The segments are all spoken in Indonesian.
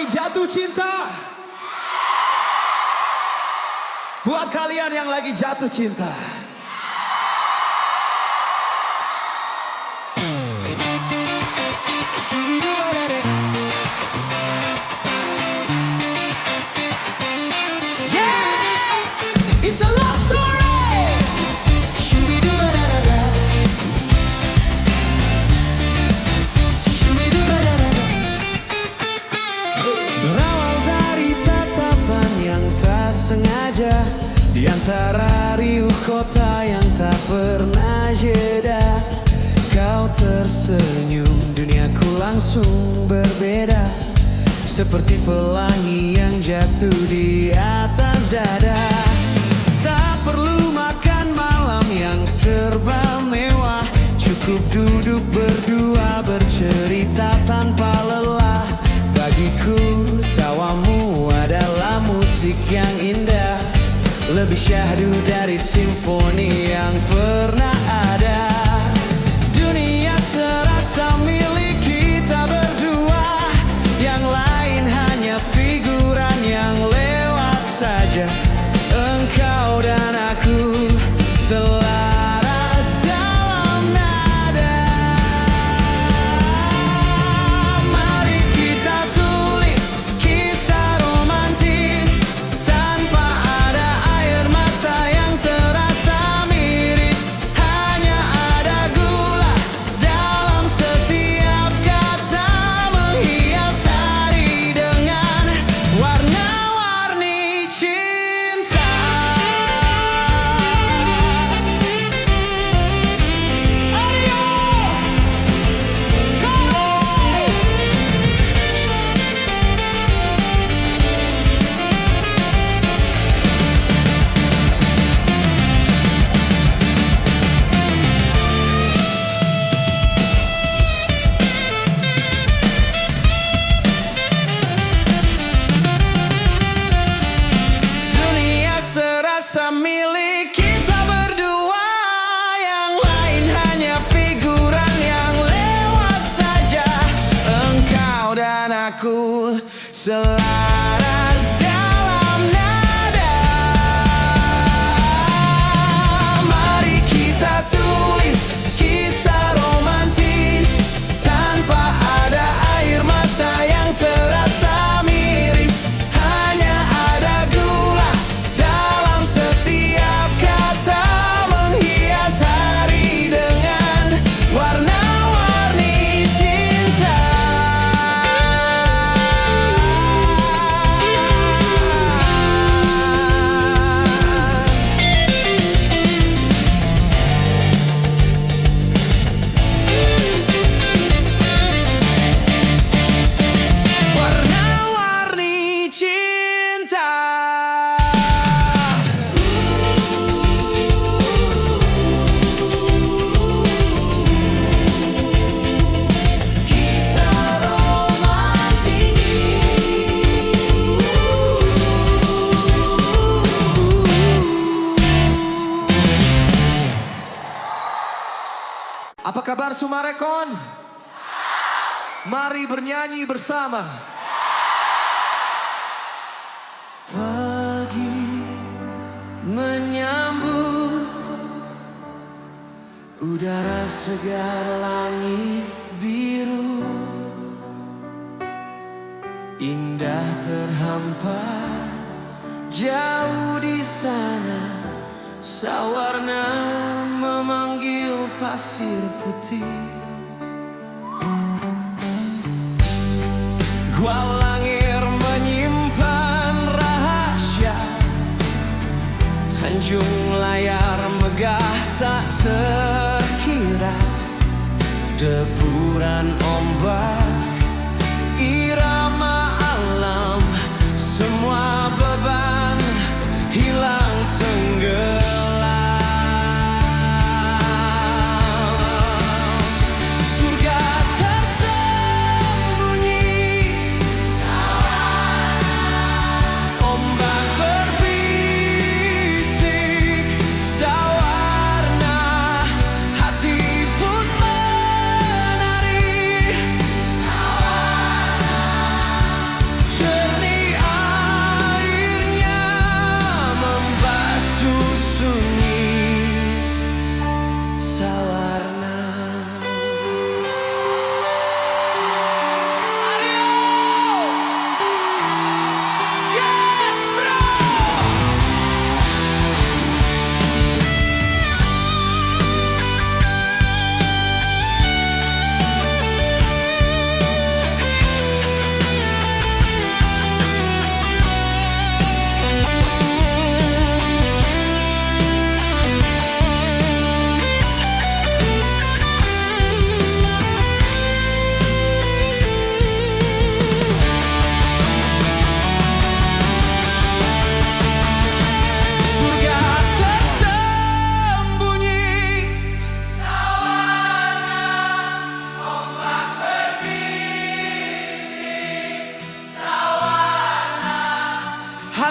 lagi jatuh cinta? Buat kalian yang lagi jatuh cinta, it's a love story. Berawal dari tatapan yang tak sengaja, di antara riuh kota yang tak pernah jeda, kau tersenyum, duniaku langsung berbeda, seperti pelangi yang jatuh di atas dada. Tak perlu makan malam yang serba mewah, cukup duduk berdua bercerita tanpa lelah. Bagiku tawamu adalah musik yang indah, lebih syahdu dari simfoni yang pernah ada. Dunia serasa milik kita berdua, yang lain hanya figuran yang lewat saja. Engkau dan aku selaras dalam nada. Mari kita tulis kisah romantis tanpa ada air mata yang terasa miris. Hanya ada gula dalam setiap kata, menghias hari dengan warna-warni cinta. Dunia serasa milik kita berdua, yang lain hanya figuran yang lewat saja. Engkau dan aku selaras dalam nada. Mari kita tulis kisah romantis tanpa ada air mata yang terasa miris. Hanya ada gula dalam setiap kata, menghias hari dengan warna-warni cinta. Warna-warni cinta. Kisah romantis. Apa kabar Sumarekon? Mari bernyanyi bersama. Pagi menyambut, udara segar, langit biru, indah terhampar jauh di sana. Sawarna memanggil pasir putih. Gua langir menyimpan rahasia, Tanjung layar megah tak terkira, deburan ombak, irama alam, semua beban hilang tenggelam. Surga tersembunyi, ombak berbisik, sawarna hati pun menari.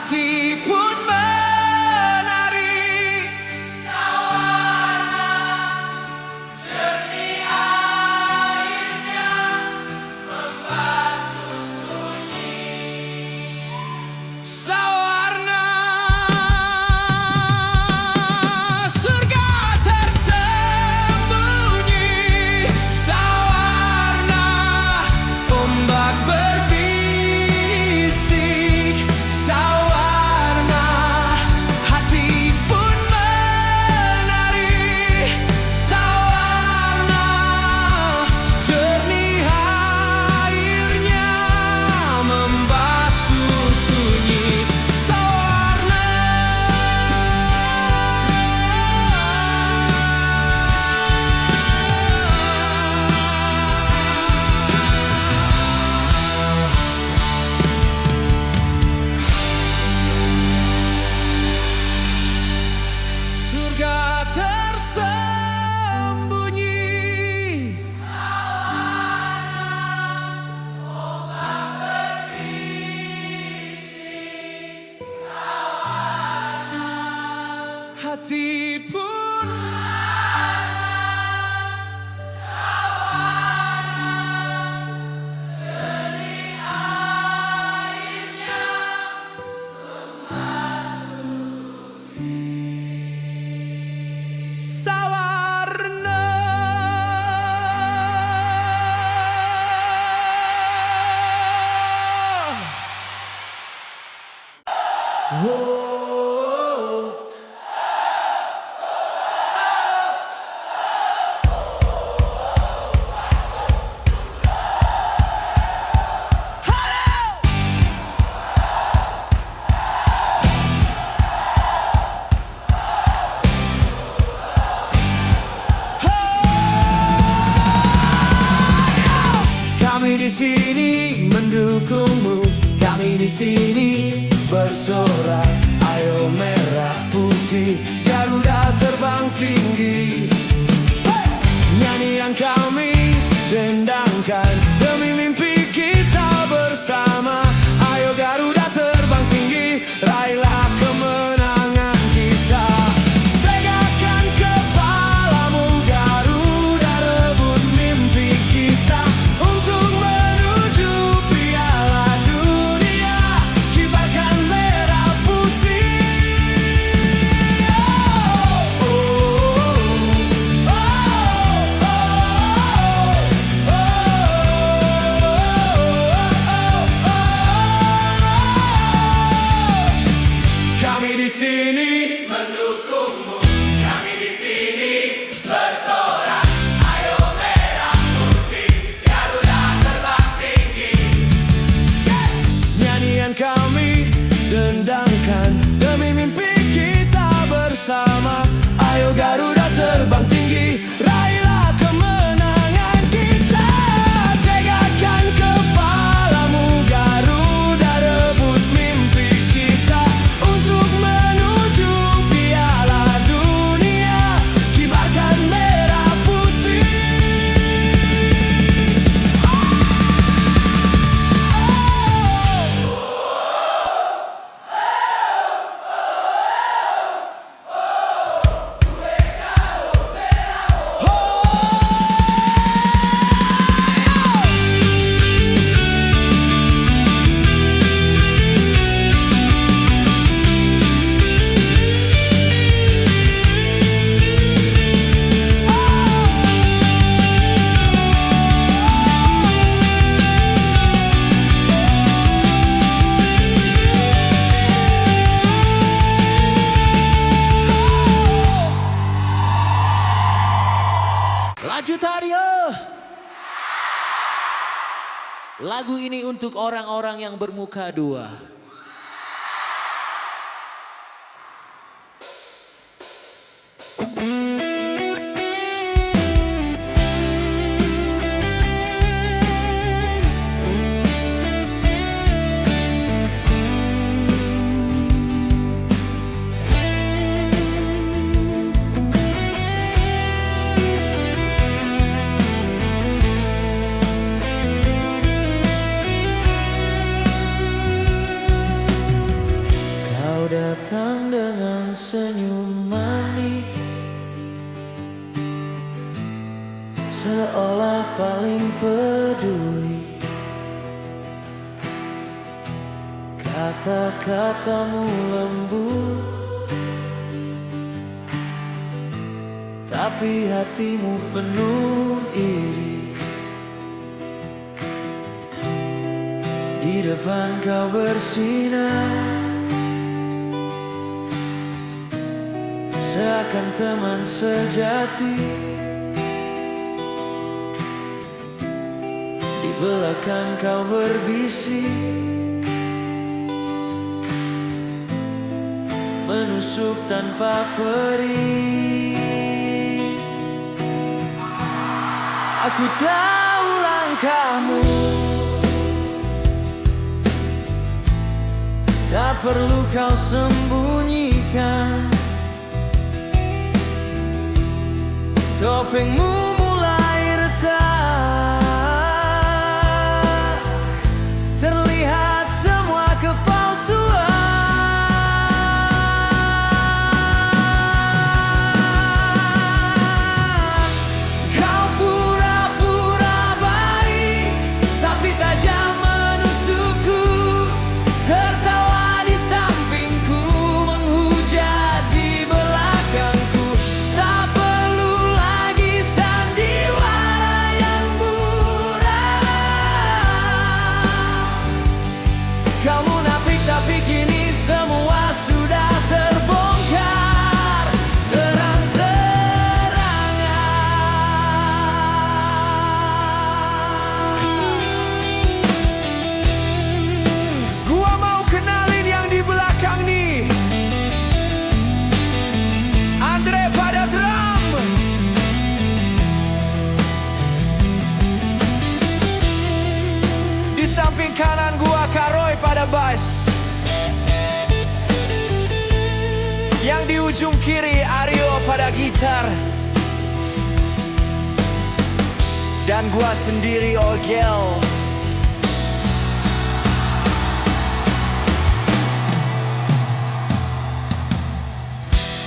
hati pun menari. Jernih airnya membasuh sunyi. Sawarna surga tersembunyi. Sawarna ombak berbisik. Sawarna hati pun menari. Sawarna jernih airnya membasuh sunyi. Sawarna surga tersembunyi. Hati pun sawarna. Kami di sini mendukungmu, kami di sini bersorak. Ayo merah putih, Garuda terbang tinggi. Nyanyian kami dendangkan demi mimpi kita bersama. Ayo Garuda terbang tinggi, raihlah kemenangan kita. Tegakkan kepalamu Garuda, rebut mimpi kita untuk menuju Piala Dunia. Kibarkan merah putih. Kami di sini mendukungmu, kami di sini bersorak. Ayo merah putih, Garuda terbang tinggi. Nyanyian kami dendangkan demi mimpi kita bersama. Ayo Garuda terbang tinggi, raihlah kemenangan kita. Tegakkan kepalamu Garuda, rebut mimpi kita untuk menuju Piala Dunia. Kibarkan merah putih. Lanjut Aryo. Lagu ini untuk orang-orang yang bermuka dua. senyum manis, seolah paling peduli. Kata-katamu lembut, tapi hatimu penuh iri. Di depan kau bersinar, seakan teman sejati. Di belakang kau berbisik, menusuk tanpa perih. Aku tahu langkahmu, tak perlu kau sembunyikan. Topengmu mulai retak, terlihat semua kepalsuan. Kau pura-pura baik, tapi tajam menusukku. Tertawa di sampingku, menghujat di belakangku. Tak perlu lagi sandiwara yang buram. Kau munafik tapi kini semua sudah terbongkar terang-terangan. Gua mau kenalin yang di belakang nih, Andre pada drum, di samping kanan gua Karoy pada bass, yang di ujung kiri Aryo pada gitar, dan gua sendiri Ogel.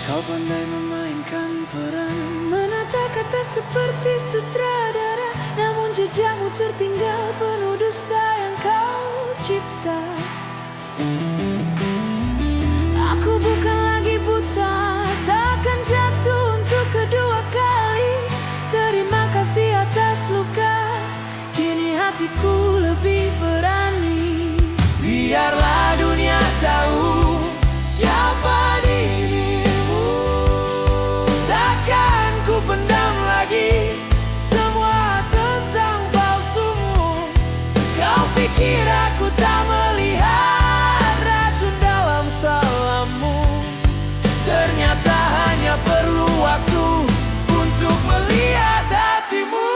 Kau pandai memainkan peran, Menata kata seperti sutradara, namun jejakmu tertinggal penuh dusta yang kau cipta. Aku bukan lagi buta, takkan jatuh untuk kedua kali. Terima kasih atas luka, kini hatiku lebih berani. biarlah dunia tahu siapa dirimu. Takkan ku pendam lagi semua tentang palsumu. Kau pikir aku tak melihat racun dalam salammu? Ternyata hanya perlu waktu untuk melihat hatimu.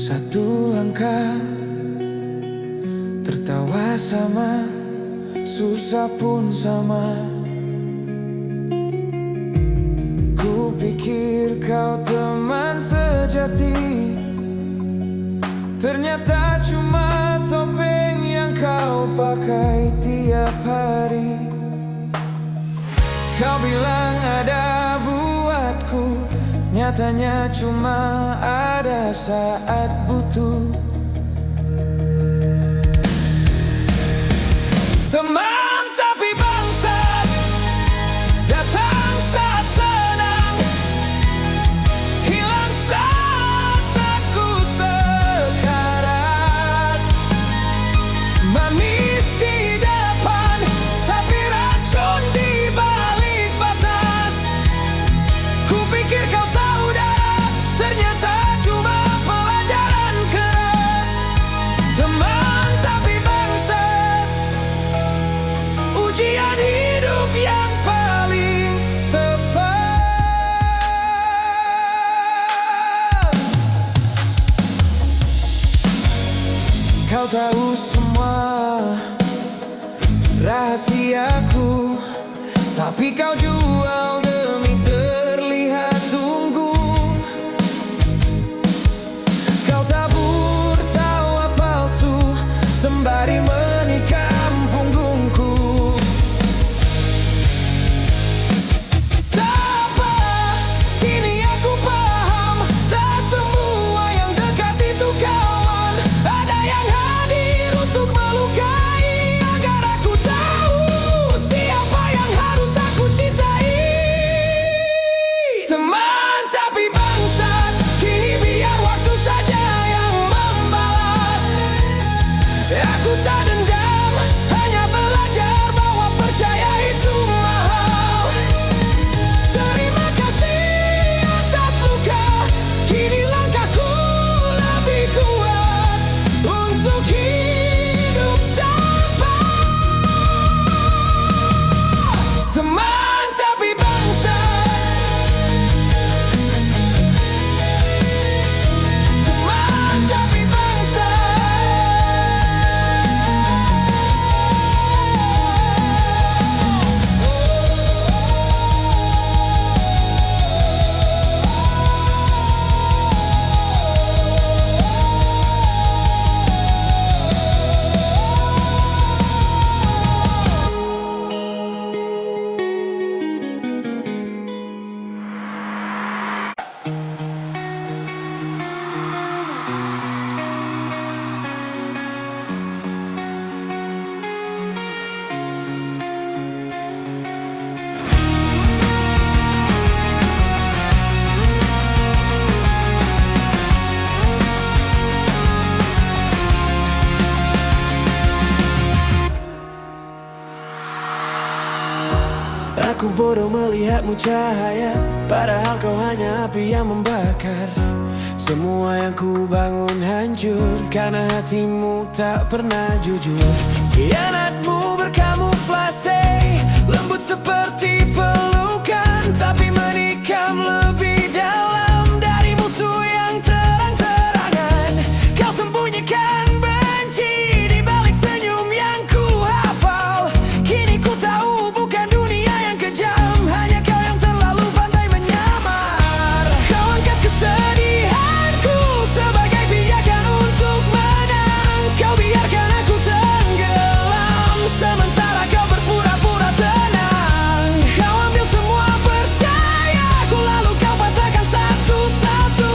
Satu langkah, tertawa sama, susah pun sama. Ku pikir kau teman sejati, ternyata cuma topeng yang kau pakai tiap hari. Kau bilang ada buatku, nyatanya cuma ada saat butuh. Teman tapi bangsat, datang saat senang, hilang saat aku sekarat. Manis di depan, tapi racun di balik batas. Ku pikir kau saudara, ternyata cuma pelajaran keras. Teman tapi bangsat, ujian hidup yang paling tepat. Kau tahu semua rahasiaku, tapi kau jual demi terlihat tunggu. Kau tabur tawa palsu sembari menikam punggungku. Tak apa, kini aku paham, tak semua yang dekat itu kawan. Ada yang hadir untuk melukai, agar aku tahu siapa yang harus aku cintai. Teman tapi bangsat, kini biar waktu saja yang membalas. Aku tak dendam, hanya belajar bahwa percaya itu mahal. Terima kasih atas luka, kini langkahku lebih kuat untuk hidup tanpa teman tapi bangsat. Teman tapi bangsat. Aku bodoh melihatmu cahaya, padahal kau hanya api yang membakar. Semua yang ku bangun hancur, karena hatimu tak pernah jujur. Khianatmu berkamuflase, lembut seperti pelukan, tapi menikam lebih dalam dari musuh yang terang-terangan. Kau sembunyikan benci di balik senyum yang ku hafal. Kini ku tahu bukan dunia yang kejam, hanya kau yang terlalu pandai menyamar. Kau angkat kesedihanku sebagai pijakan untuk menang. Kau biarkan aku tenggelam, sementara kau berpura-pura tenang. Kau ambil semua percayaku, lalu kau patahkan satu-satu,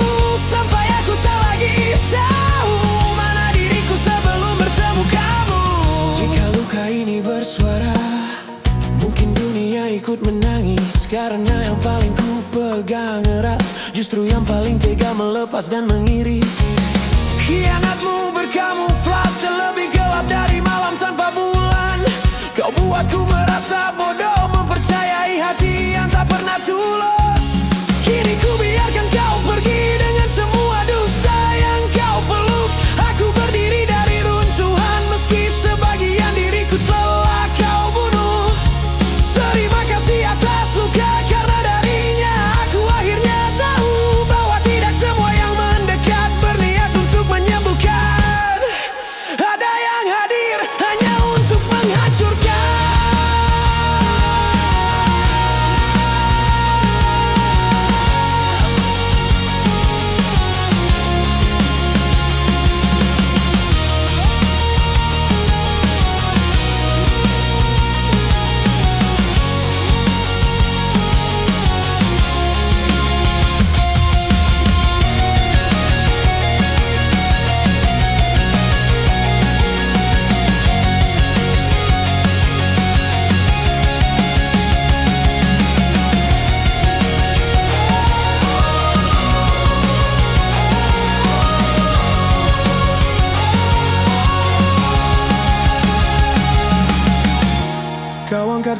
sampai aku tak lagi tahu mana diriku sebelum bertemu kamu. Jika luka ini bersuara, mungkin dunia ikut menangis, karena yang paling ku pegang erat justru yang paling tega melepas dan mengiris. Khianatmu berkamuflase lebih gelap dari malam tanpa bulan. Kau buatku merasa bodoh, mempercayai hati yang tak pernah tulus. Kini ku biarkan kau pergi dengan semua dusta yang kau peluk. Aku berdiri dari runtuhan, meski sebagian diriku telah kau bunuh. Terima kasih atas luka, karena darinya aku akhirnya tahu bahwa tidak semua yang mendekat berniat untuk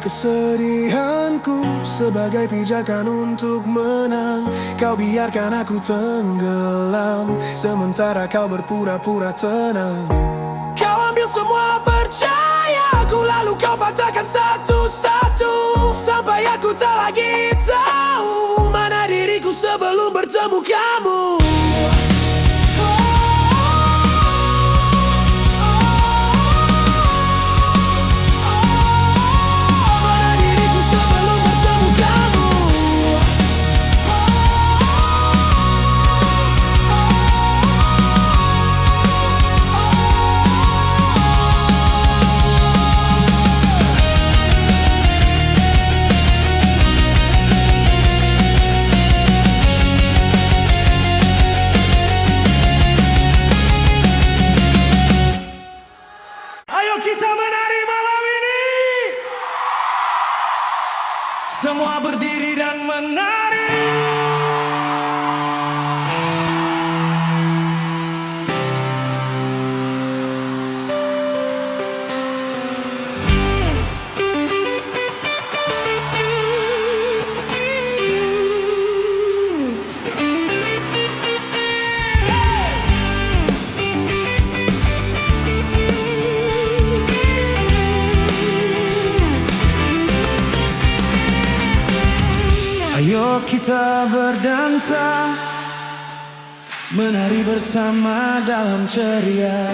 kesedihanku sebagai pijakan untuk menang. Kau biarkan aku tenggelam, sementara kau berpura-pura tenang. Kau ambil semua percayaku, lalu kau patahkan satu-satu, sampai aku tak lagi tahu mana diriku sebelum bertemu kamu. Kita menari malam ini. Semua berdiri dan menari. Ayo kita berdansa, menari bersama dalam ceria.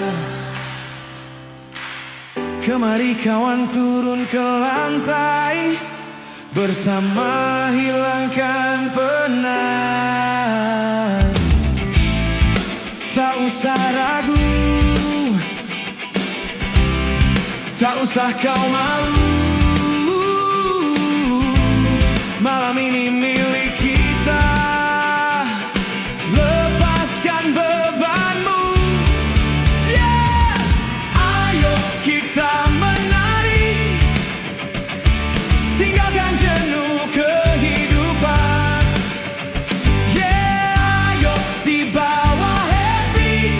Kemari kawan turun ke lantai, bersama hilangkan penat. Tak usah ragu, tak usah kau malu. Malam ini milik kita, lepaskan bebanmu. Yeah! Ayo kita menari, tinggalkan jenuh kehidupan. Yeah! Ayo dibawa happy,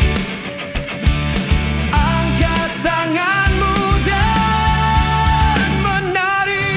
angkat tanganmu dan menari.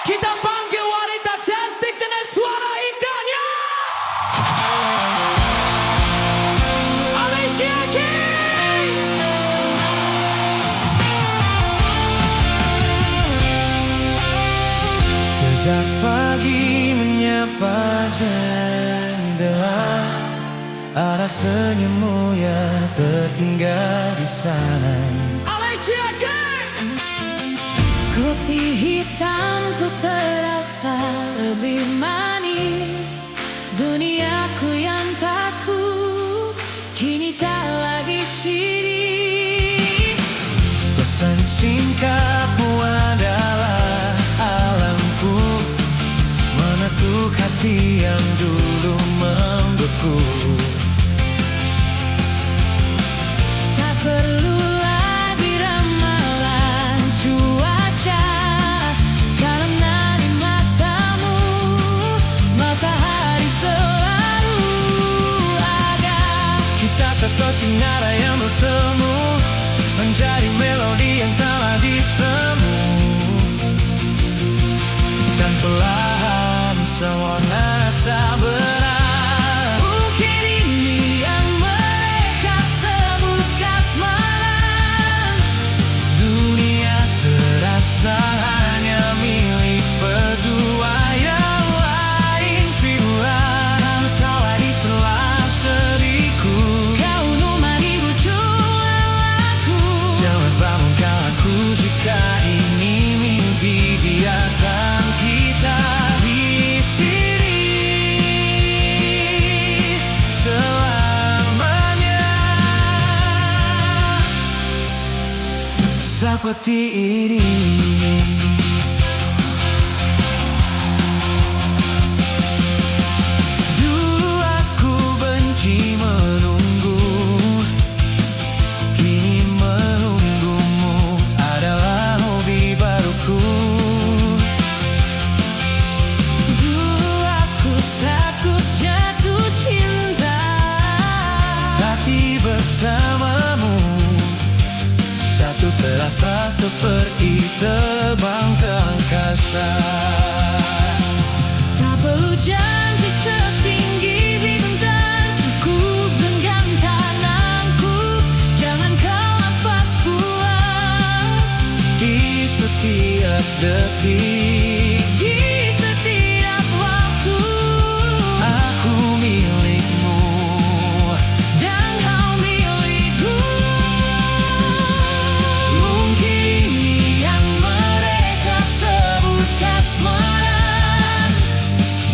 Kita panggil wanita cantik dengan suara indahnya, Alicia Keys. Sejak pagi menyapa jendela, ada senyummu yang tertinggal di sana. Alicia Keys. Kopi hitamku terasa lebih manis. Duniaku yang takut kini tak lagi sinis. Pesan singkatmu adalah alamku, menentuk hati yang dulu aku. Tak perlu lagi ramalan cuaca, karena di matamu matahari selalu ada. Kita seperti nada yang bertemu, menjadi melodi yang telah disemu. Dan perlahan semua rasa berat. Mungkin ini yang mereka sebut kasmaran. Dunia terasa hanya milik berdua, yang lain figuran tertawa di sela seriku. Kau rumah di ujung lelaku. Jangan bangunkan aku jika ini mimpi, biarkan kita di sini selamanya. Seperti ini. Dulu aku benci menunggu, kini menunggumu adalah hobi baruku. Dulu aku takut jatuh cinta, Tapi bersamamu satu terasa seperti terbang ke angkasa. tak perlu janji setinggi bintang, cukup genggam tanganku. Jangan kau lepas pulang Di setiap detik di setiap waktu. aku milikmu. Dan kau milikku. Mungkin ini yang mereka sebut kasmaran.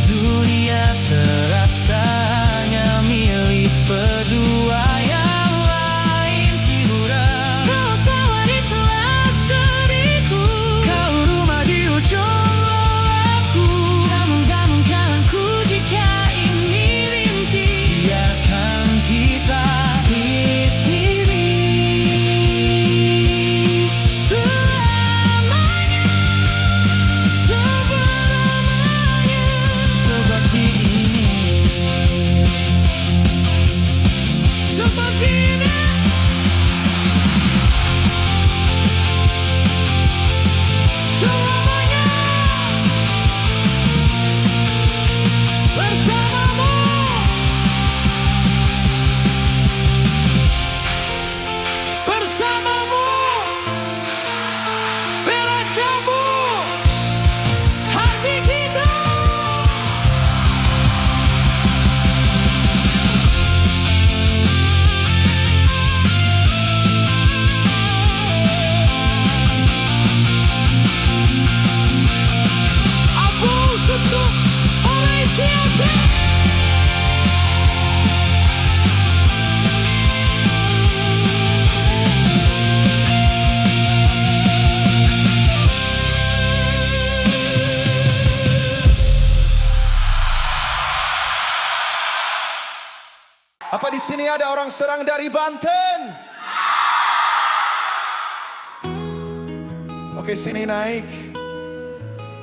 Dunia terasa hanya milik berdua, yang lain figuran. Kau tawa di sela seriku. Kau rumah di ujung aku. Jangan bangunkan aku jika ini mimpi. Biarkan kita di Sini selamanya, selamanya. seperti ini. Seperti ini. Selamanya bersamamu. Bersamamu bela jambu hati kita. Abu Sutu Malaysia. Apa di sini ada orang Serang dari Banten? Oke, sini naik.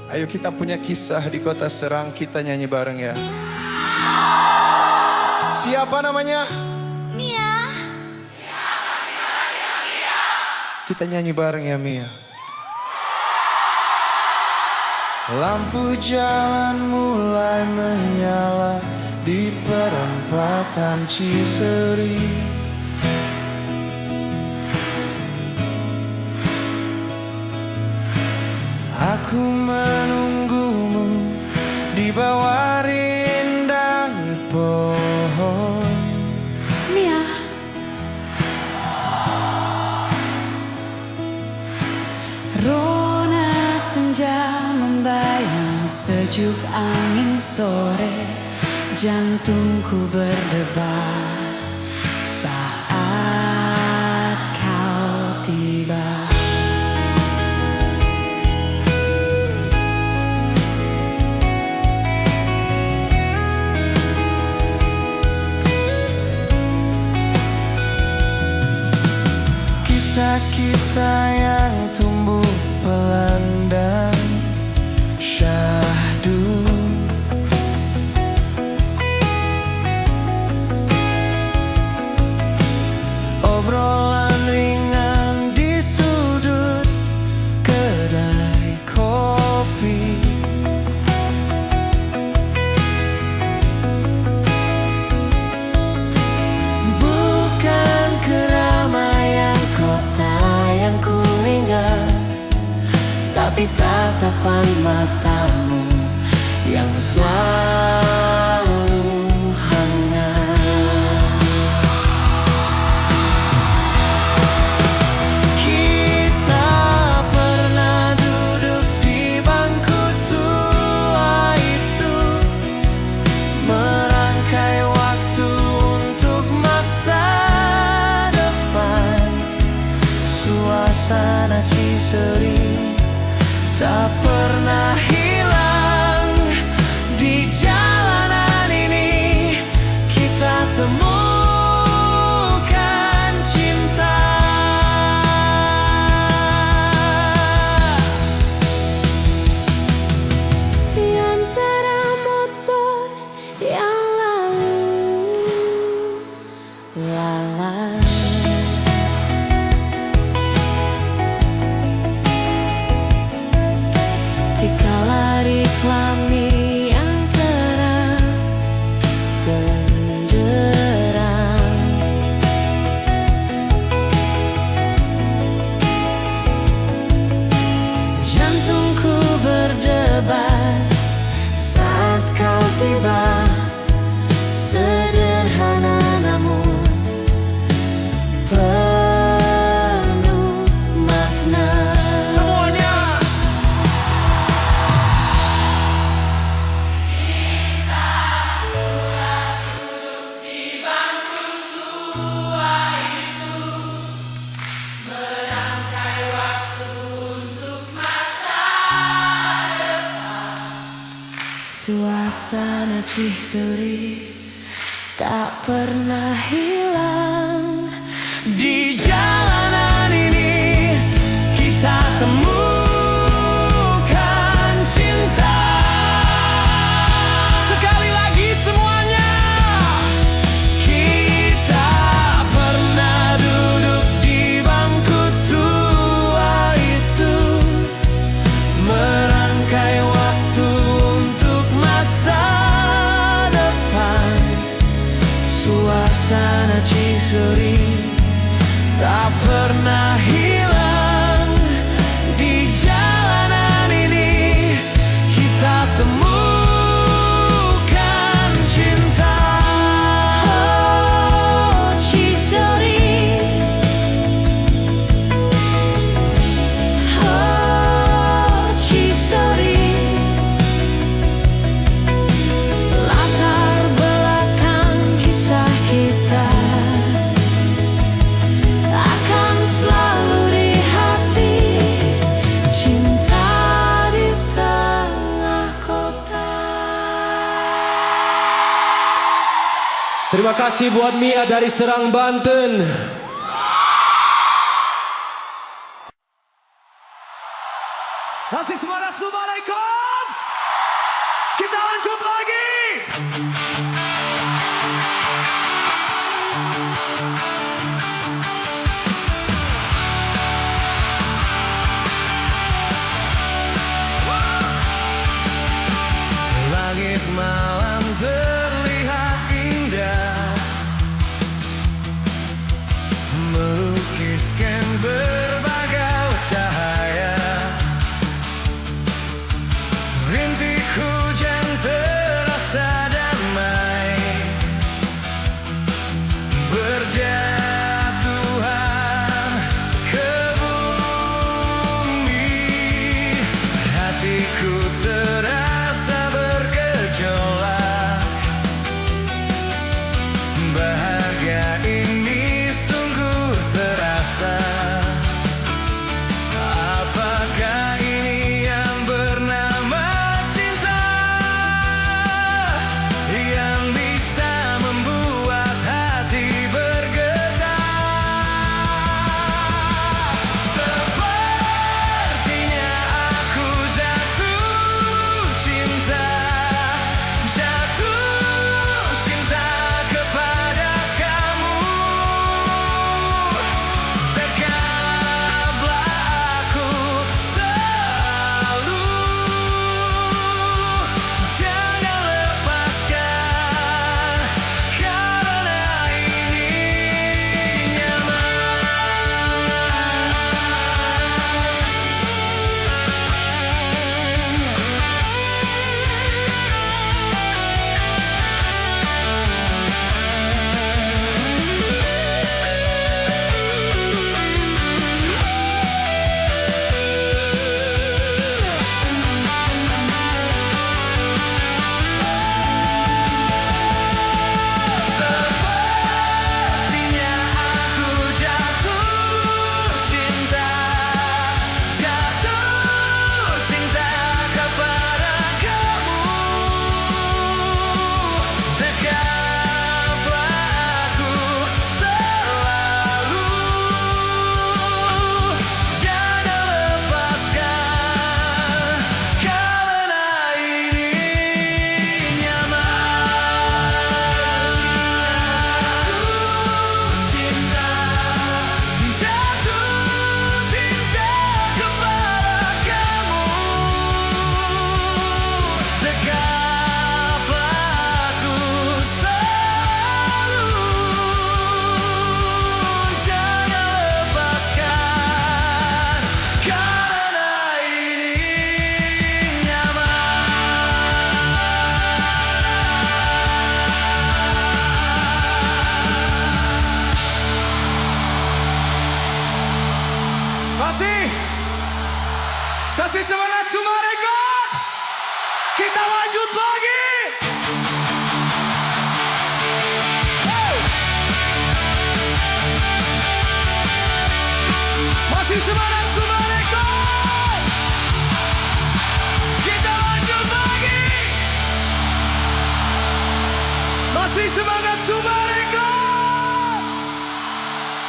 Ayo kita punya kisah di kota Serang, kita nyanyi bareng ya. Siapa namanya? Mia. Kita nyanyi bareng ya, Mia. Lampu jalan mulai menyala di perempatan Ciseri. Aku menunggumu di bawah rindang pohon. Mia. Rona senja membayang sejuk angin sore. Jantungku berdebar saat kau tiba. tapi tatapan matamu yang selalu hangat. Kita pernah duduk di bangku tua itu, merangkai waktu untuk masa depan. Suasana Ciseri tak pernah hilang. Di jalanan ini kita temukan cinta. Di antara motor yang lalu lalang, dikala diklami yang terang benderang, jantungku berdebar saat kau tiba. Sederhana namun penuh makna. Semuanya. Suasana Ciseri tak pernah hilang. Di jalanan ini kita temukan cinta. Sekali lagi semuanya. Kita pernah duduk di bangku tua itu, merangkai waktu untuk masa depan. Suasana Ciseri tak pernah hilang. Di jalanan ini kita temukan cinta. Oh Ciseri, oh Ciseri, latar belakang kisah kita akan selalu di hati. Cinta di tengah kota. Terima kasih buat Mia dari Serang, Banten. Kasih semangat, Assalamualaikum. Kita lanjut lagi. Langit malam terlihat indah, melukiskan berbagai cahaya. Rintik hujan terasa Kasih semangat Sumarekon. Kita lanjut lagi. Masih semangat Sumarekon. Kita lanjut lagi. Masih semangat Sumarekon.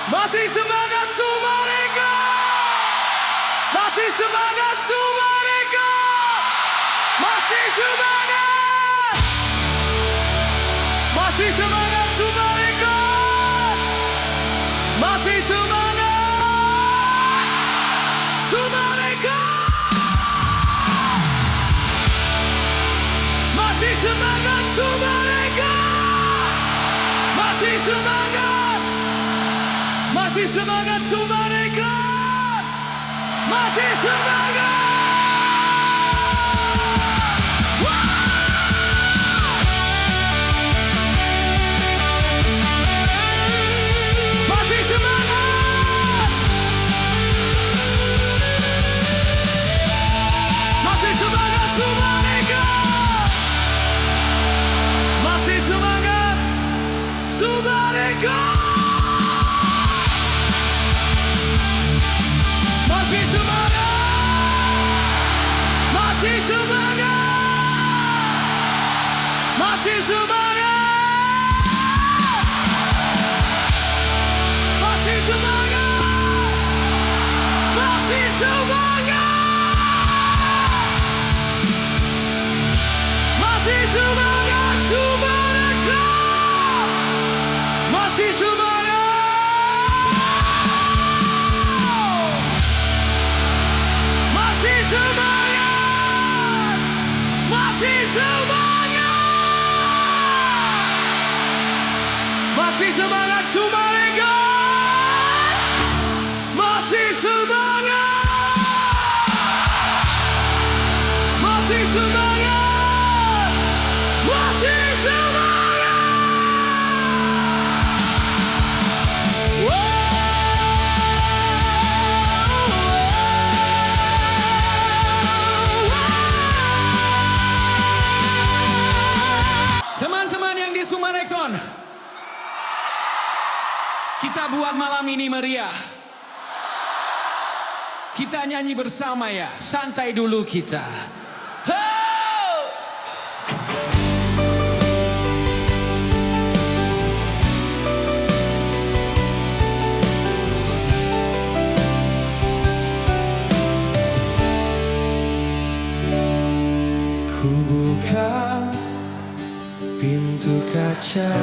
Masih semangat Sumarekon. Masih semangat Sumarekon. Masih semangat. Masih semangat Sumarekon. Masih semangat Sumarekon. Masih semangat Sumarekon. Masih semangat. Masih semangat Sumarekon. Masih semangat. Masih semangat. Masih semangat Sumarekon. Masih semangat Sumarekon. Masih semangat. Masih semangat. Masih semangat. Masih semangat. Masih semangat. Masih semangat Sumarekon. Masih semangat. Masih semangat. Masih semangat. Masih semangat Sumarekon. Masih semangat. Masih semangat. Masih semangat. Teman-teman yang di Sumarekon, kita buat malam ini meriah. Kita nyanyi bersama ya, santai dulu kita. Ho! Ku buka pintu kaca,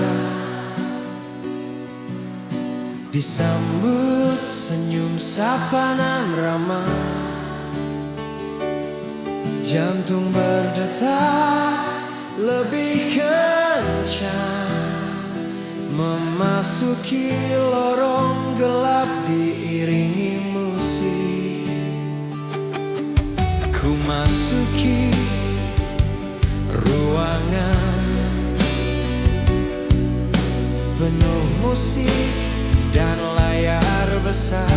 disambut senyum sapaan ramah. Jantung berdetak lebih kencang, memasuki lorong gelap diiringi musik. Ku masuki ruangan penuh musik dan layar besar.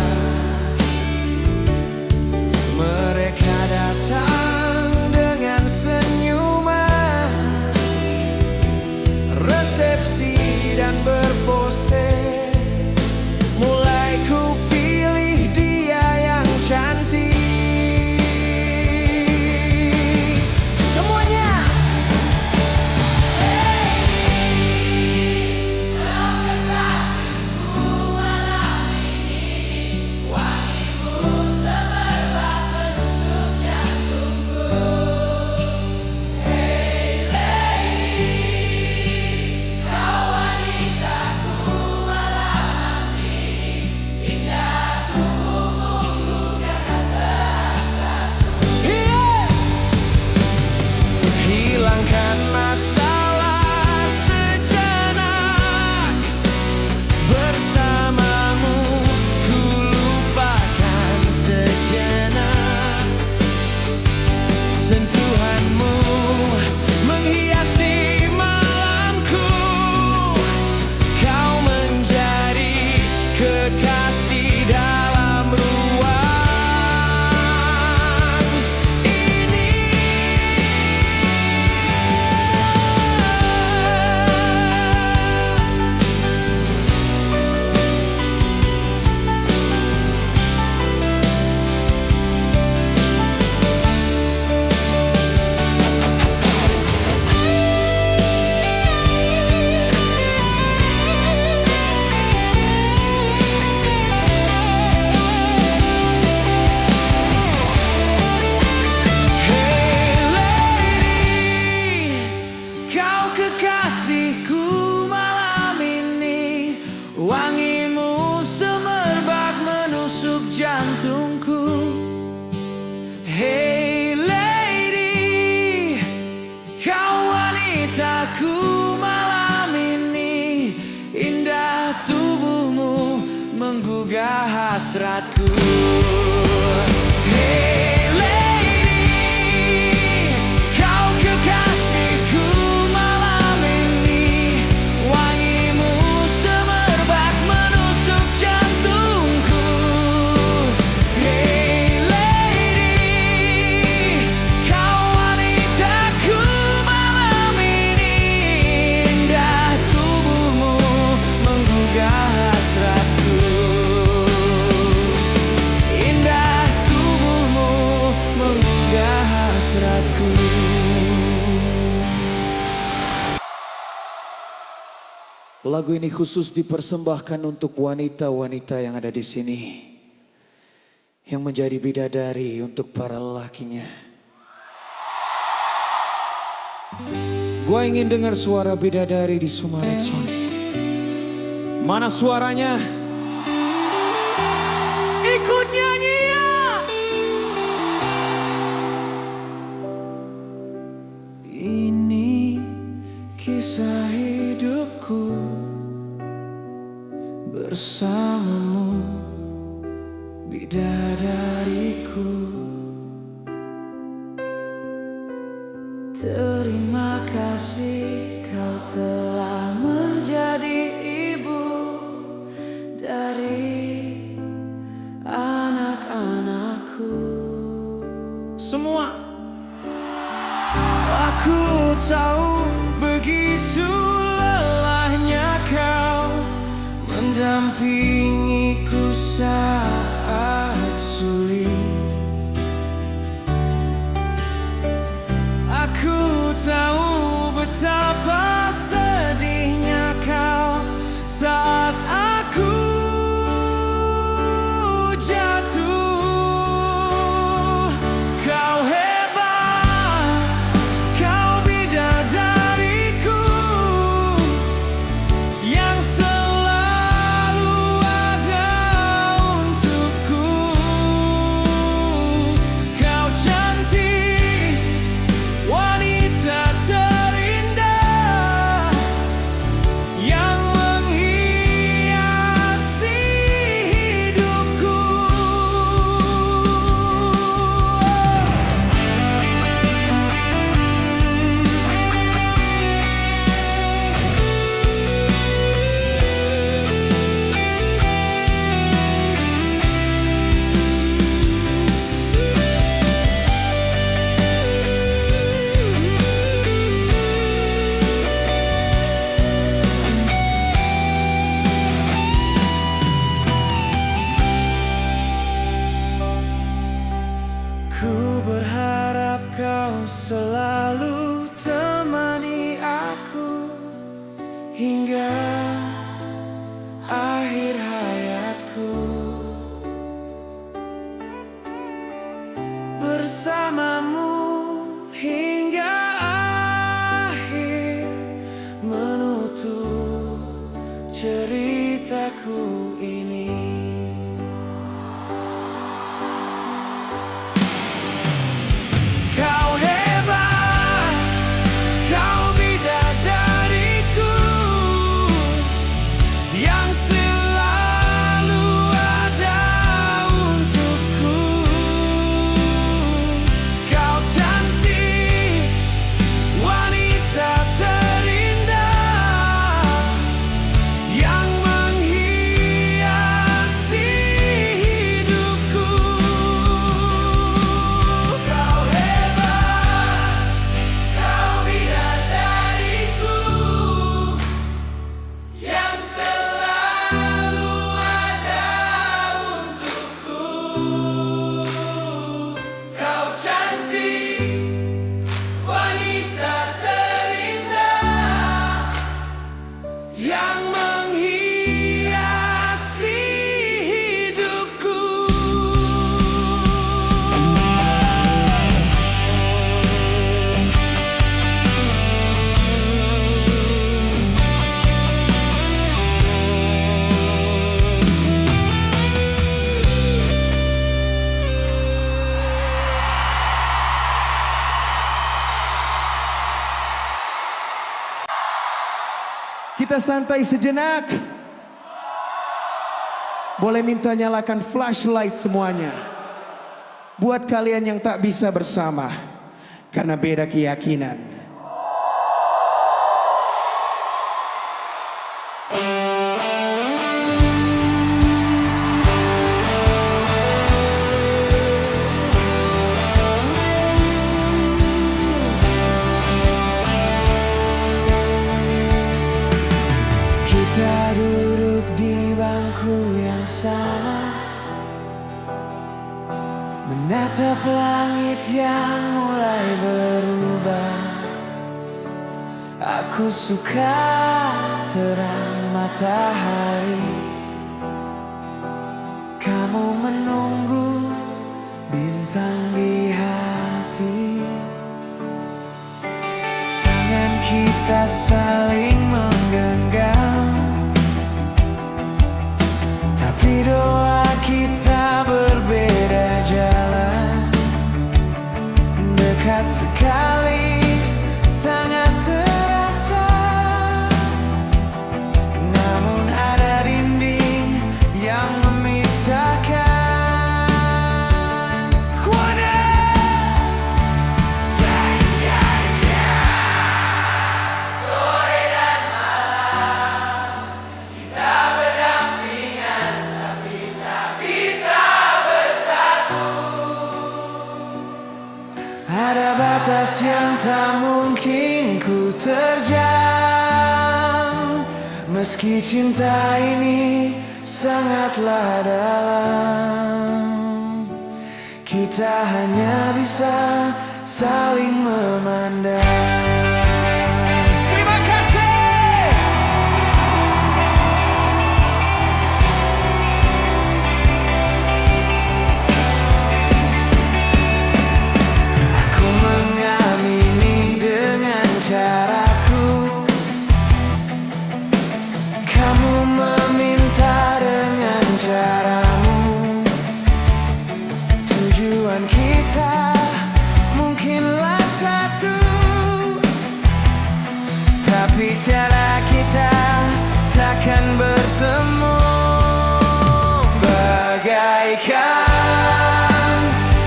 Mereka datang dengan senyuman, resepsi dan berpose. Mulai ku pilih dia yang cantik. Semuanya. Kau kekasihku malam ini. hasratku. Hey lady, kau kekasihku malam ini. Wangimu semerbak menusuk jantungku. Hey lady, kau wanitaku malam ini. Indah tubuhmu menggugah hasratku. Indah tubuhmu menggugah hasratku. Lagu ini khusus dipersembahkan untuk wanita-wanita yang ada di sini, yang menjadi bidadari untuk para lelakinya. Gua ingin dengar suara bidadari di Sumarekson. Mana suaranya? Ikut nyanyi ya. Ini kisah hidupku bersamamu, bidadariku. Terima kasih kau telah menjadi ibu dari anak-anakku. Semua aku tahu begitu lelahnya kau mendampingiku saat sulit. Aku tahu betapa sedihnya kau saat aku jatuh. Kau hebat, kau bidadariku yang selalu ada untukku. Kau cantik, wanita terindah yang menghiasi hidupku. Ku berharap kau selalu temani aku hingga akhir hayatku. Bersamamu hingga akhir menutup ceritaku ini. Kau hebat, kau bidadariku yang selalu ada untukku. Kau cantik, wanita terindah yang menghiasi hidupku. Kau hebat, kau bidadariku yang selalu ada untukku. Kau cantik, wanita terindah yang menghiasi hidupku. Kita santai sejenak. Boleh minta nyalakan flashlight semuanya. Buat kalian yang tak bisa bersama karena beda keyakinan. Kita duduk di bangku yang sama, menatap langit yang mulai berubah. Aku suka terang matahari, kamu menunggu bintang di hati. Tangan kita saling menggenggam, tapi doa kita berbeda jalan. Dekat sekali, sangat terasa, namun ada dinding yang memisahkan. Sore dan malam kita berdampingan, tapi tak bisa bersatu. Ada batas yang tak mungkin ku terjang, meski cinta ini sangatlah dalam. Kita hanya bisa saling memandang. Terima kasih. Aku mengamini dengan caraku, kamu meminta dengan caramu. Tujuan kita mungkinlah satu, tapi cara kita takkan bertemu. Bagaikan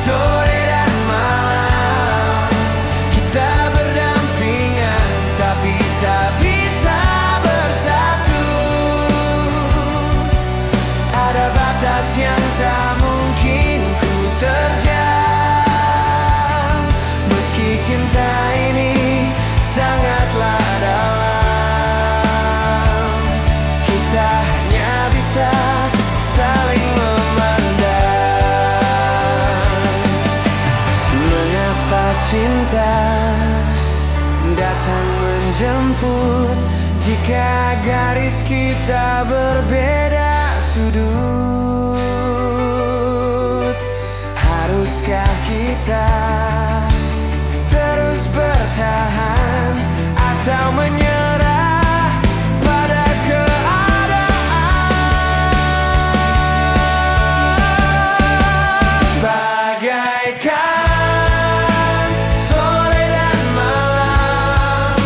sore dan malam kita berdampingan, tapi tak bisa bersatu. Ada batas yang tak mungkin ku terjang, meski cinta ini sangatlah dalam. Kita hanya bisa saling memandang. Mengapa cinta datang menjemput jika garis kita berbeda sudut? Haruskah kita terus bertahan atau menyerah pada keadaan? Bagaikan sore dan malam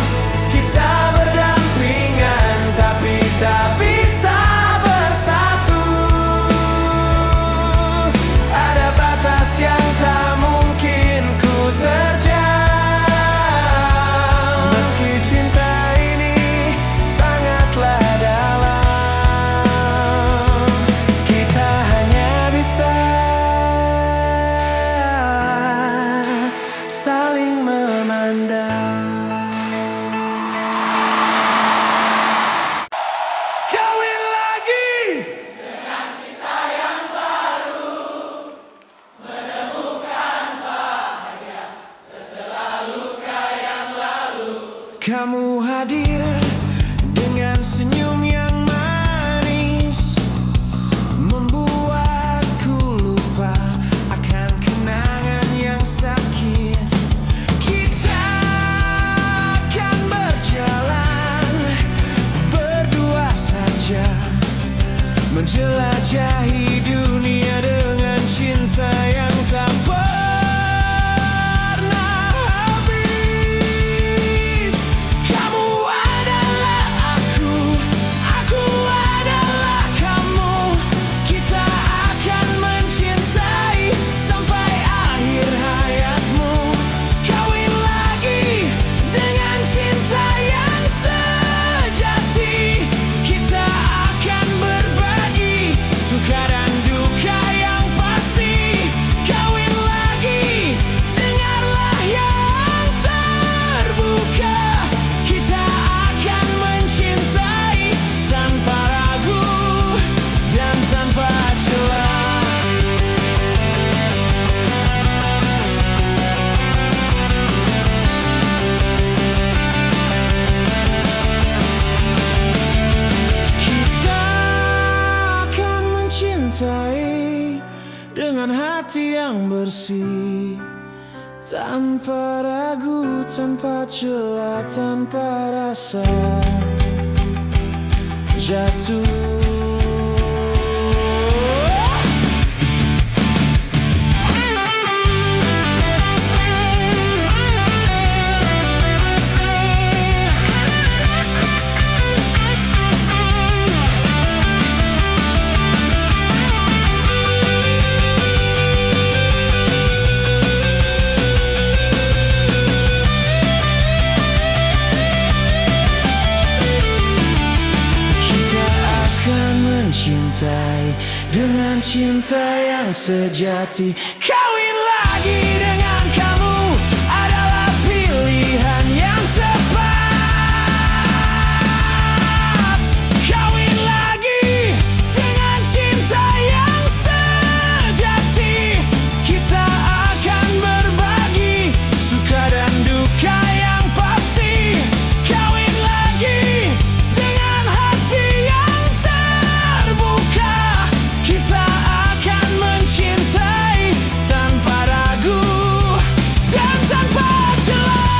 kita berdampingan, tapi tak bisa bersatu. Ada batas yang tak mungkin ku terjang, meski cinta ini sangatlah dalam. Kita hanya bisa saling memandang. Kawin lagi. Kamu hadir dengan senyum yang manis, membuatku lupa akan kenangan yang sakit. Kita akan berjalan berdua saja, menjelajahi dunia dengan cinta yang tak pernah habis. Kamu ada bersih, tanpa ragu, tanpa celah, tanpa rasa jatuh. Mencintai dengan cinta yang sejati. Kawin lagi dengan kamu adalah pilihan yang tepat. Kawin lagi dengan cinta yang sejati. Kita akan berbagi suka dan duka yang pasti. Kawin lagi dengan hati yang terbuka. Kita akan mencintai tanpa ragu dan tanpa celah.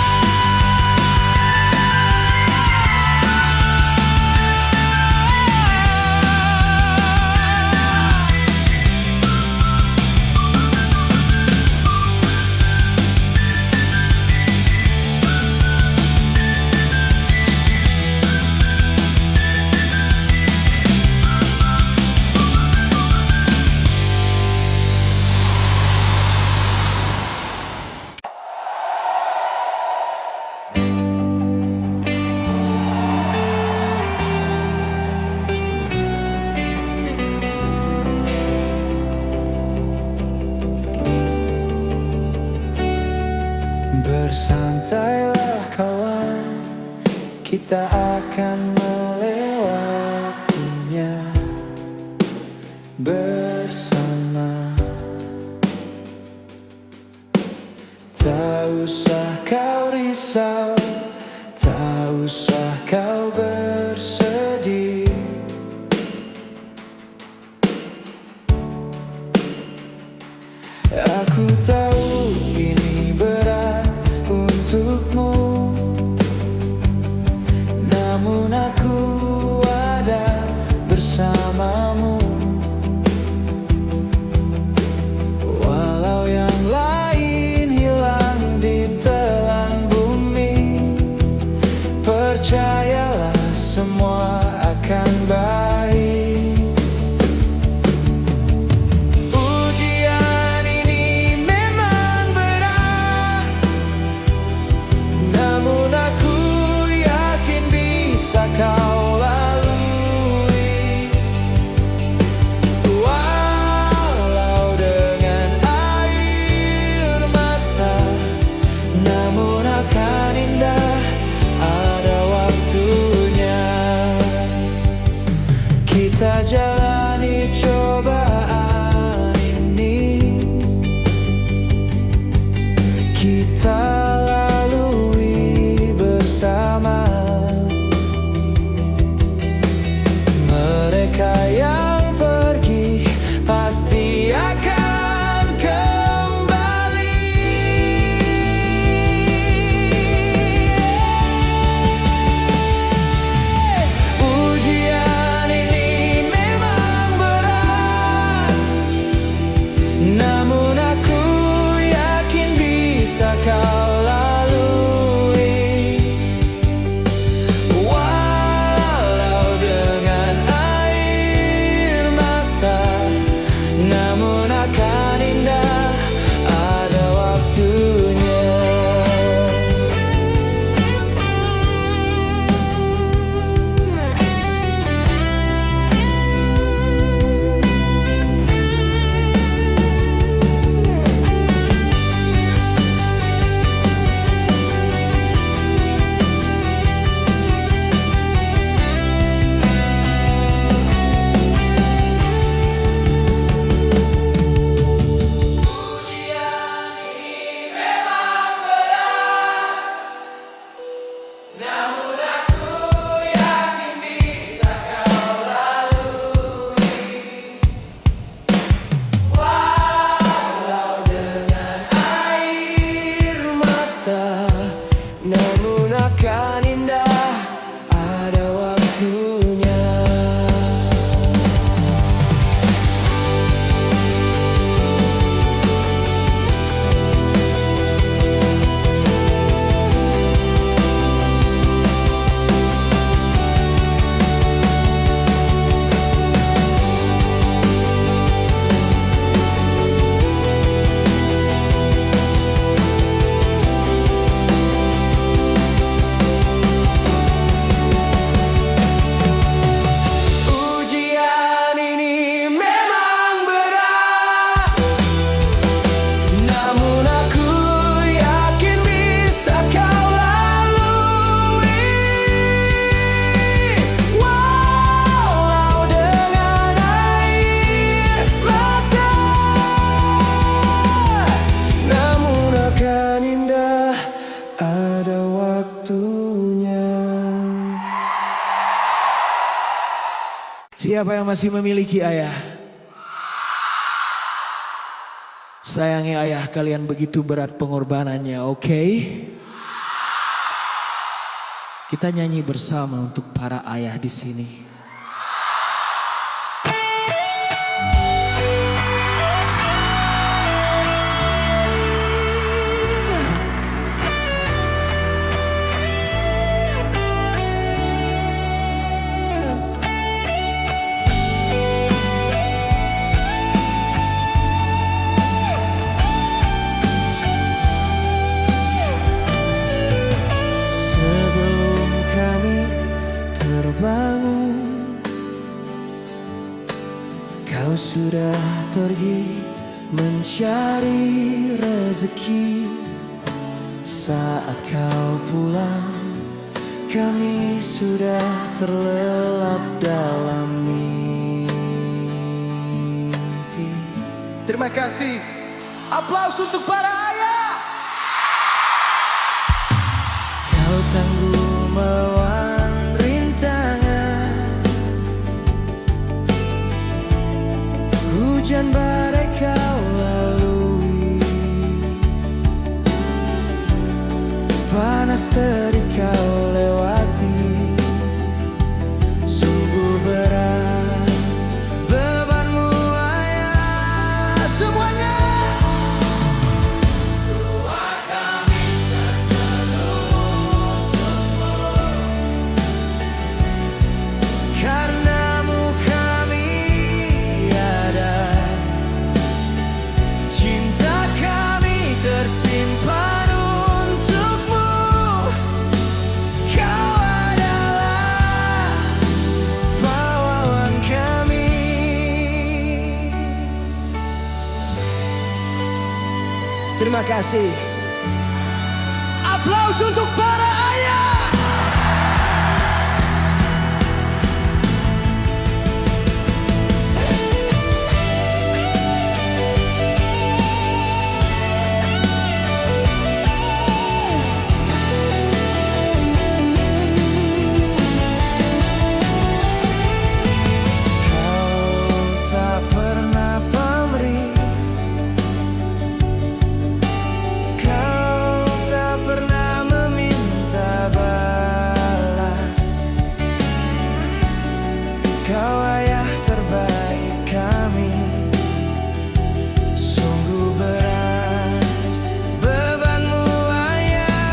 Bersantailah kawan, kita akan melewatinya bersama. Tak usah kau risau, tak usah kau bersedih. Aku tahu ini berat untukmu, namun aku ada bersamamu. Walau yang lain hilang di telan bumi, siapa yang masih memiliki ayah? Sayangi ayah kalian, begitu berat pengorbanannya, oke? Kita nyanyi bersama untuk para ayah di sini. Terbangun, kau sudah pergi mencari rezeki. Saat kau pulang, kami sudah terlelap dalam mimpi. Terima kasih. Aplaus untuk para ayah. Kau tangguh melawan rintangan, hujan badai kau lalui, panas terik kau lewati. Sungguh berat bebanmu ayah. Semuanya. Karenamu kami ada, cinta kami tersimpan untukmu. Kau adalah pahlawan kami. Terima kasih. Aplaus untuk para ayah. Kau ayah terbaik kami. Sungguh berat bebanmu ayah.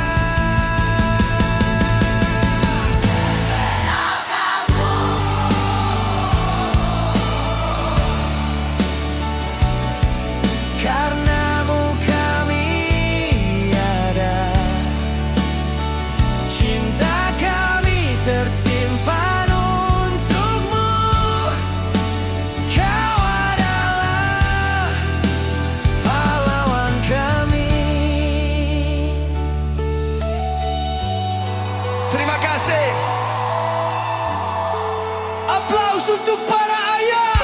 Karenamu kami ada, cinta kami tersimpan. Terima kasih. Aplaus untuk para ayah.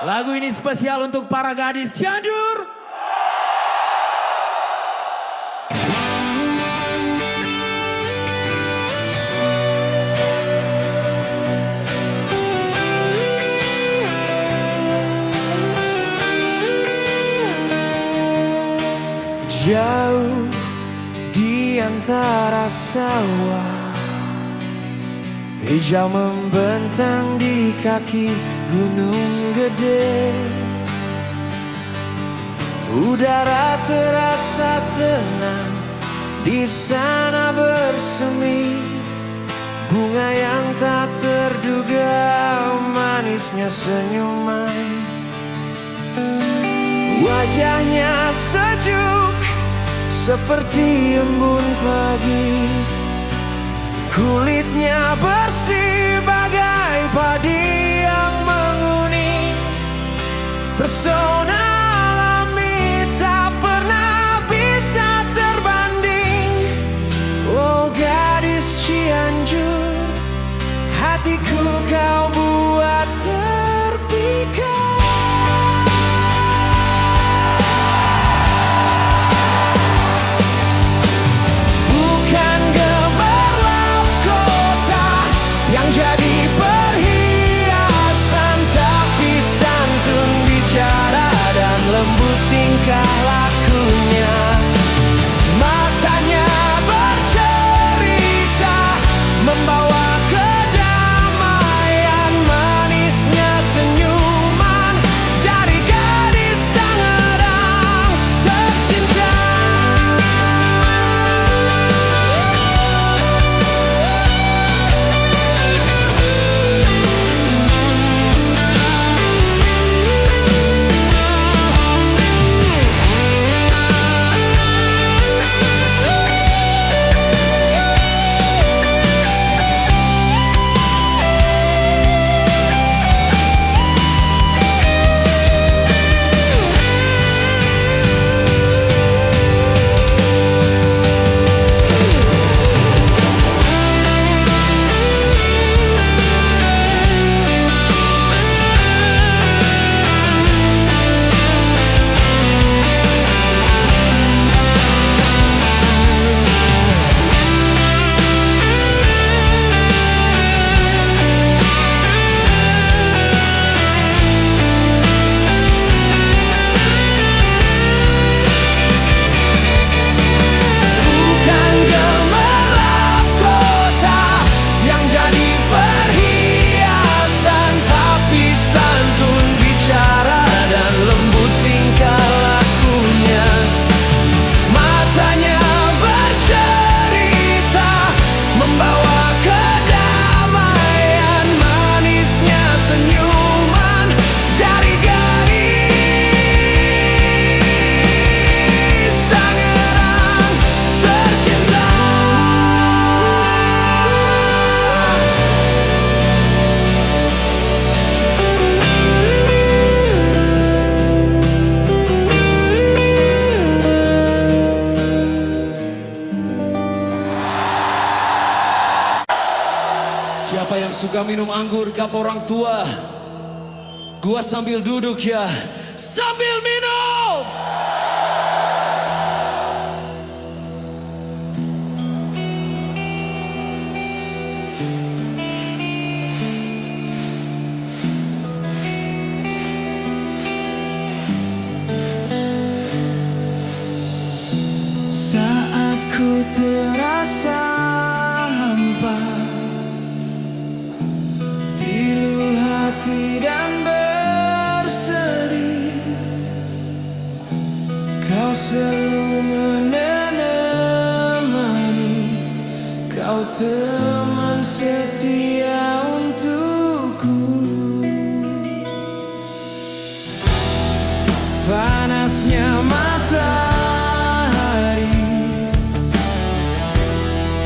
Lagu ini spesial untuk para gadis Cianjur. Jauh di antara sawah, hijau membentang di kaki gunung gede. Udara terasa tenang, di sana bersemi bunga yang tak terduga, manisnya senyuman. Wajahnya sejuk seperti embun pagi, kulitnya bersih bagai padi yang menguning. Pesona alami tak pernah bisa terbanding. Oh gadis Cianjur, hatiku kau buat terpikat. Jadi perhiasan, tapi santun bicara dan lembut tingkah lakunya. Matanya bercerita, membawa kedamaian, manisnya senyuman dari gadis Tangerang tercinta. Siapa yang suka minum anggur kap orang tua? Gua sambil duduk ya, sambil minum. Saat ku terasa hampa, pilu hati dan bersedih, kau selalu menemani, kau teman setia untukku. Panasnya matahari,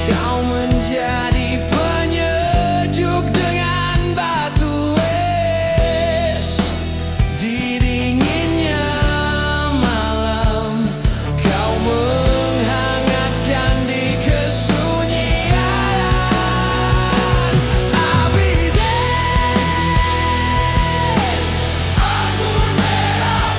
kau menjadi penyejuk dengan batu es. Di dinginnya malam, kau menghangatkan di kesunyian. Abiden, anggur merah,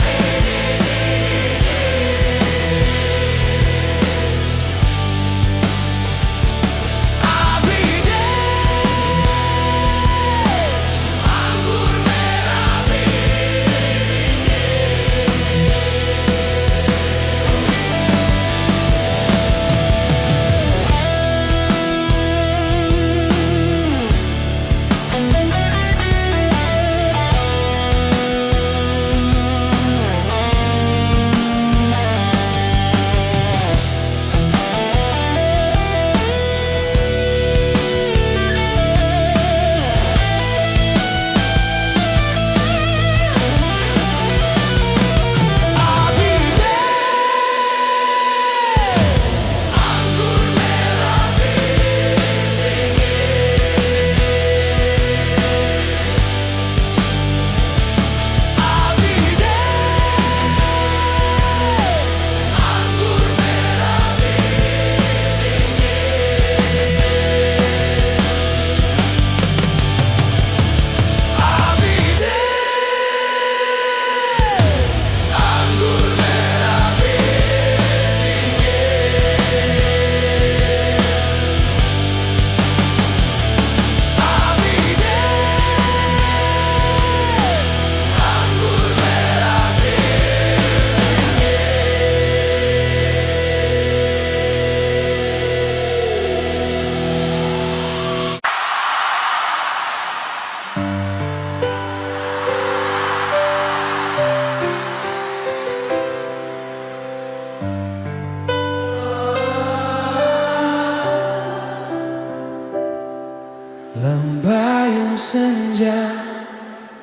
Lembayung senja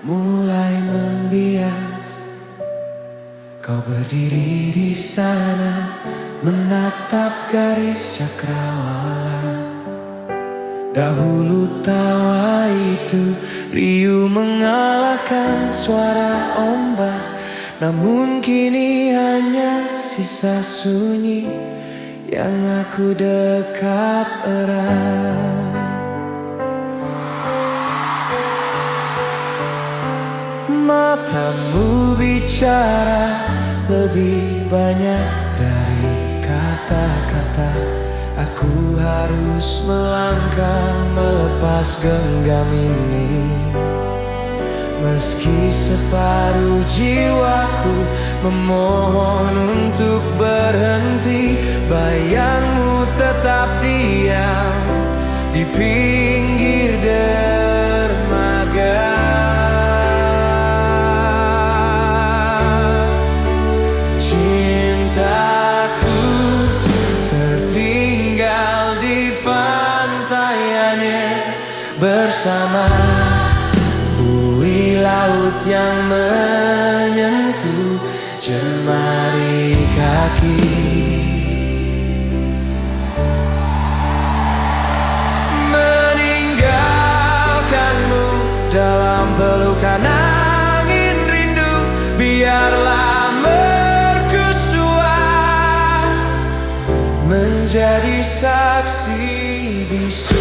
mulai membias. Kau berdiri di sana menatap garis cakrawala. Dahulu tawa itu riuh mengalahkan suara ombak, namun kini hanya sisa sunyi yang aku dekap erat. Matamu bicara lebih banyak dari kata-kata. Aku harus melangkah melepas genggam ini. Meski separuh jiwaku memohon untuk berhenti, bayangmu tetap diam di pinggir dermaga. Bersama buih laut yang menyentuh jemari kaki. Meninggalkanmu dalam pelukan angin rindu, biarlah mercusuar menjadi saksi bisu.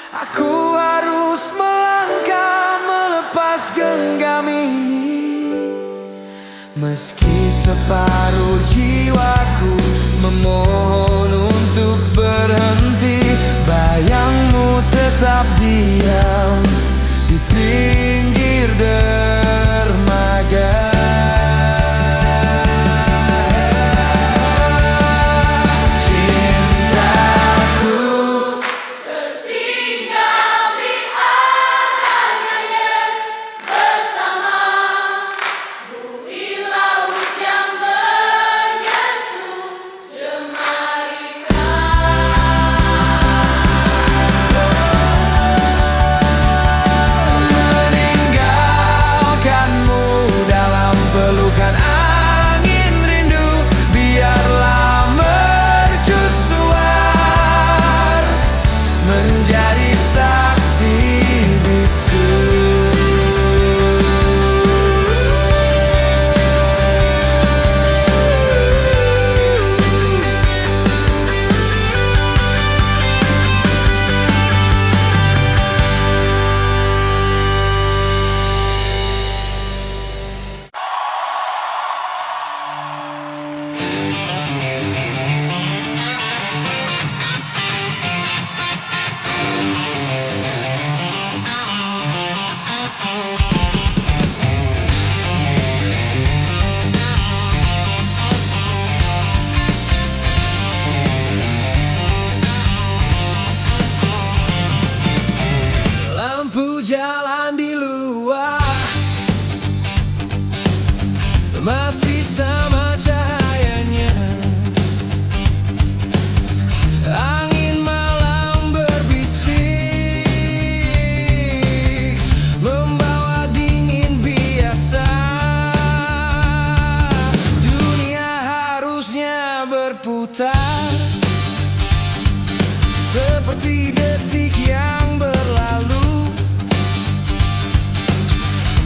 Aku harus melangkah melepas genggam ini. Meski separuh jiwaku memohon untuk berhenti, bayangmu tetap diam di pinggir dermaga. Jalan di luar masih sama cahayanya. Angin malam berbisik membawa dingin biasa. Dunia harusnya berputar seperti detik yang berlalu.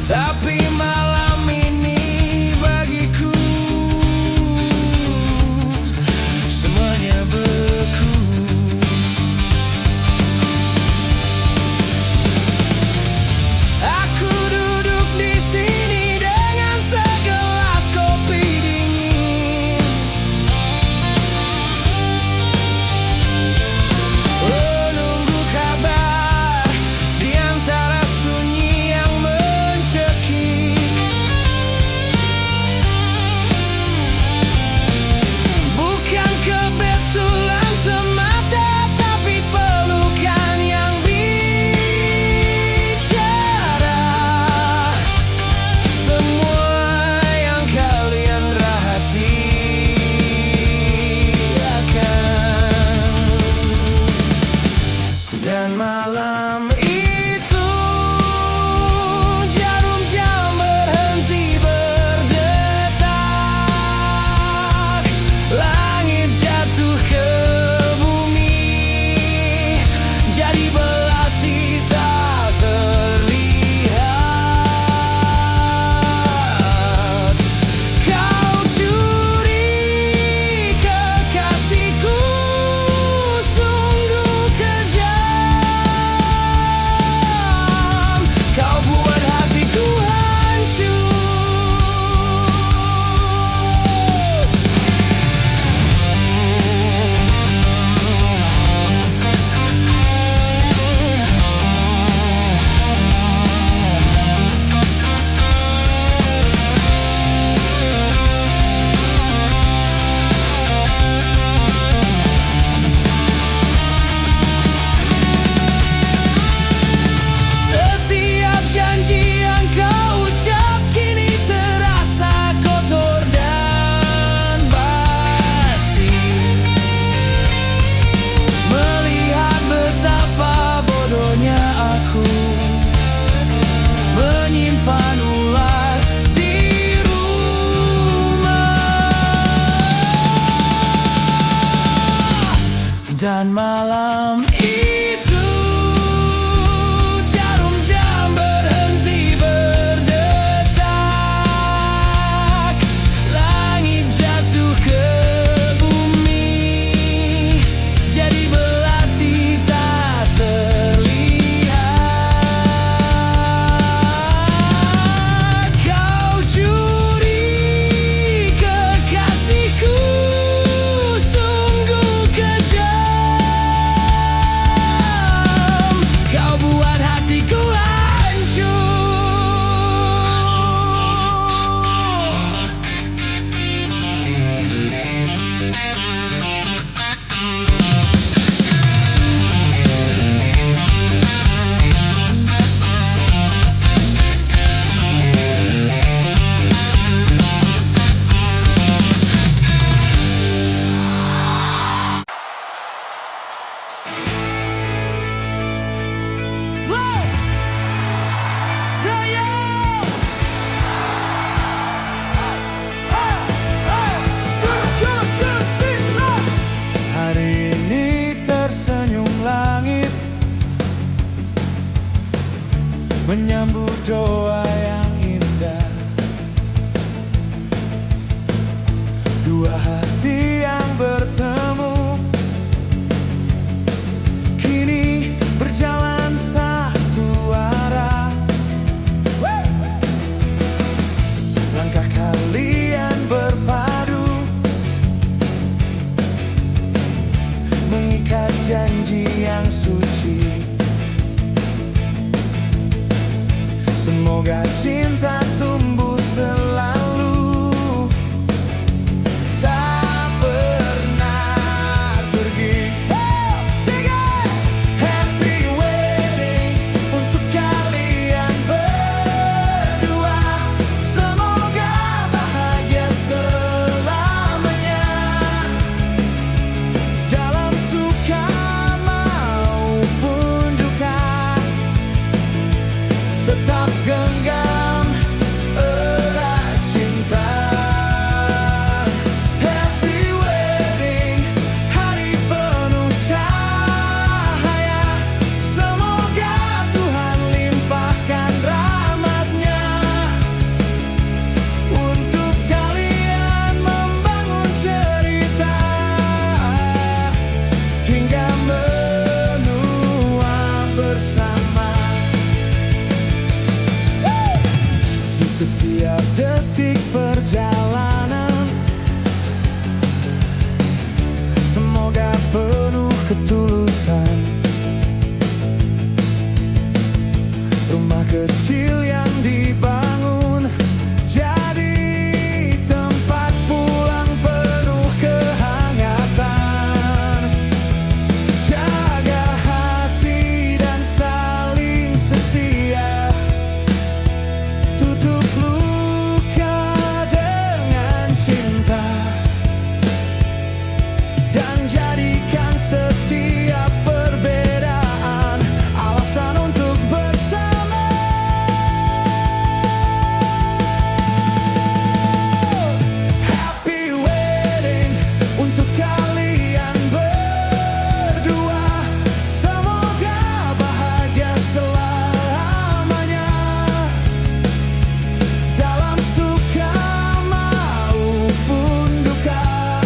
Tapi malam ini bagiku Dan malam itu jarum jam berhenti berdetak. Langit jatuh ke bumi, jadi belati tak terlihat. Kau curi kekasihku, sungguh kejam. Kau buat hatiku hancur. Hari ini tersenyum langit, menyambut doa yang indah. Dua hati yang bertemu, kini berjalan satu arah. Langkah kalian berpadu, mengikat janji yang suci. Semoga cinta tumbuh selalu, tak pernah pergi. Happy wedding untuk kalian berdua. Semoga bahagia selamanya, dalam suka maupun duka. Tetap genggam erat cinta. Happy wedding, hari penuh cahaya. Semoga Tuhan limpahkan rahmat-Nya untuk kalian membangun cerita hingga menua bersama. Di setiap detik perjalanan, semoga penuh ketulusan. Rumah kecil yang dibangun jadi tempat pulang penuh kehangatan. Jaga hati dan saling setia, tutup luka dengan cinta, dan jadikan setiap perbedaan alasan untuk bersama. Happy wedding untuk kalian berdua. Semoga bahagia selamanya, dalam suka maupun duka.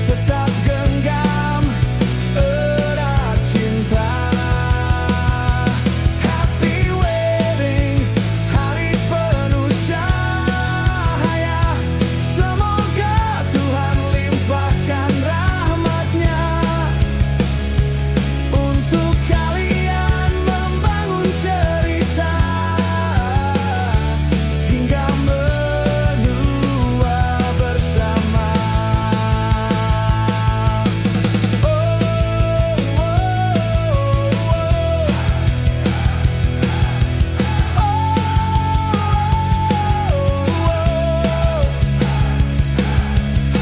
Tetap genggam erat cinta. Happy wedding, hari penuh cahaya. Semoga Tuhan limpahkan rahmat-Nya untuk kalian membangun cerita hingga menua bersama.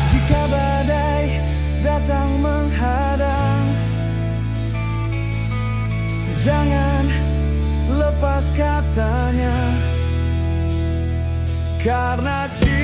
Jika badai datang menghadang, jangan lepas katanya, karena cinta